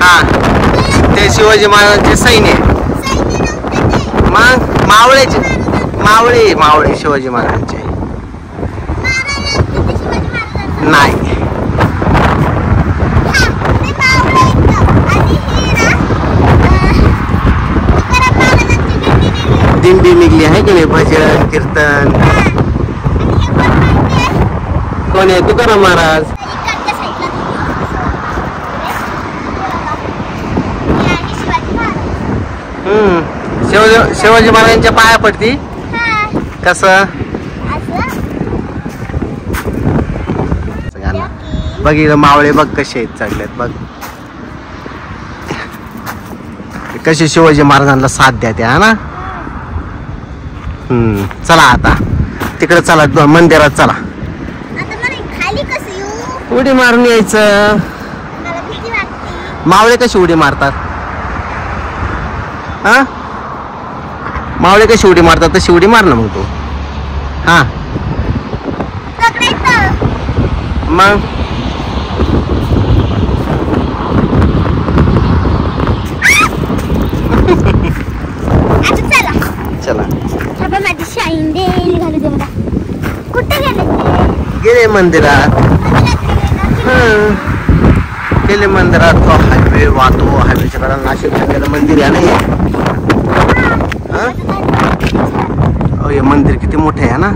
हा ते शिवाजी महाराजांचे सैन्य. मग मावळे शिवाजी महाराजांचे नाही. दिंडी निघली आहे की नाही, भजन कीर्तन. कोण आहे? तुकाराम महाराज. शिवाजी महाराजांच्या पाया पडती. कसं बघितलं मावळे बघ कसे आहेत चढलेत बघ, कसे शिवाजी महाराजांना साथ द्या त्या ना. चला आता तिकडे चला, मंदिरात चला. उडी मारून यायचं. मावळे कशी उडी मारतात? हा मावळे कशी उडी मारतात तशी उडी मार ना मग तू. हा मग चला माझी शाईन घालू दे मला. कुठे गेले मंदिरात. गेले मंदिरात. तो हायवे वाहतो, हायवेच्या कडा नाशिक हायवेला मंदिर आहे ना. हे मंदिर किती मोठे आहे ना.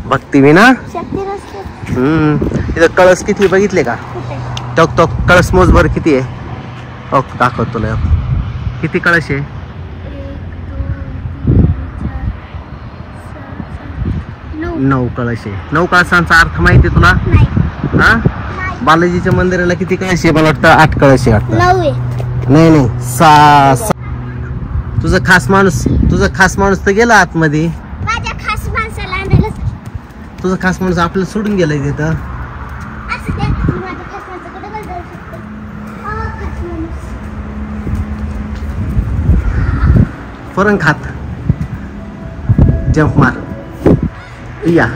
भक्तिविना इथं कळस किती बघितले का? तो कळस मोजभर किती आहे? दाखवतो तुला किती कळस आहे. 9 कळस आहे. 9 कळसांचा अर्थ माहिती आहे तुला? हा बालाजीच्या मंदिराला किती कळस आहे? मला वाटतं 8 कळस आहे वाटतं. नाही 6. तुझा खास माणूस तर गेला आतमध्ये. तुझा खास माणूस आपल्याला सोडून गेलाय तिथं. फरन खात जंप मार या.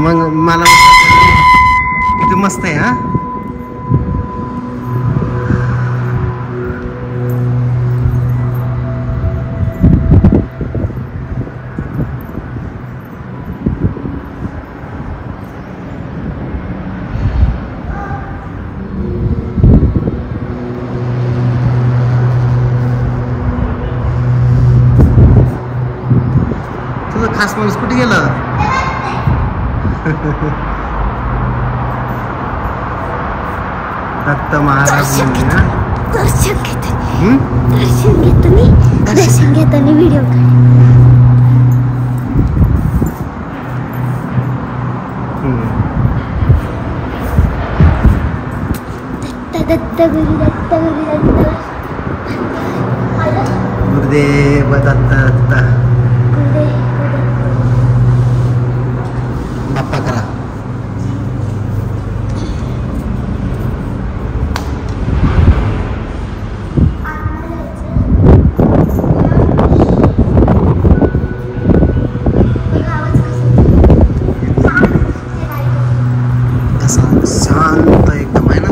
मग मला किती मस्त आहे. हा तुझं खास माणूस कुठे गेलं? दत्त महाराज दर्शन घेताना व्हिडिओ दत्त गुरुदेव दत्त बाप्पा करा. शांत एकदम आहे ना.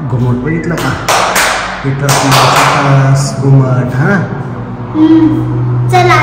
घुमट बघितलं का? इथं घुमट. हा चला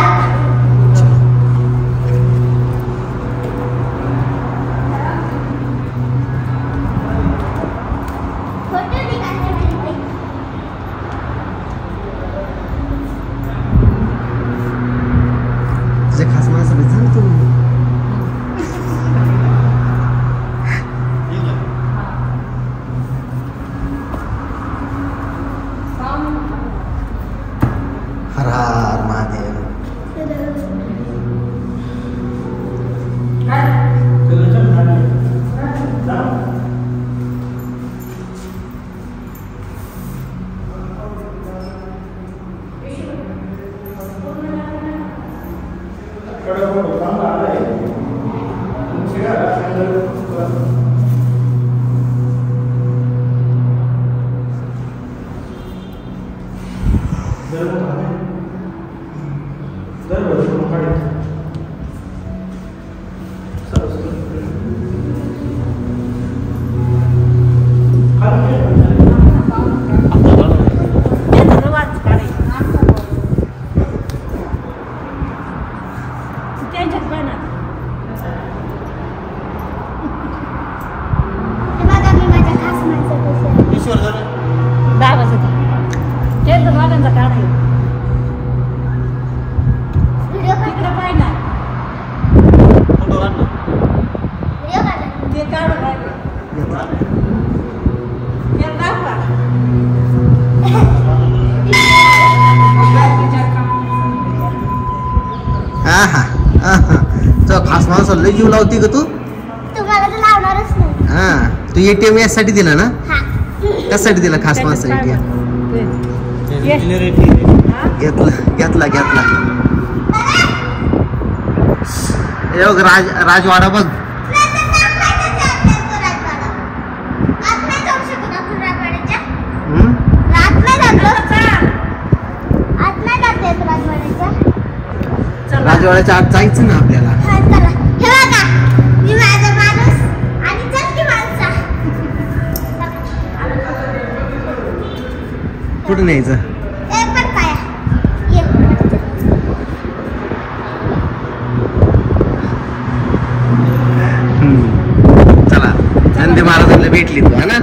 खास माणसं लय जीव लावती का तू? तुम्हाला तर लावणारच नाही. हा तू एटीएम यासाठी दिला ना? हा. कशासाठी दिला खास माणसं एटीएम? घेतला हे बघ राजवाडा बघ. राजवाड्याच्या आत जायचं ना आपल्याला. कुठे न्यायचं? चला नंदी महाराजांना भेटली तू हा ना.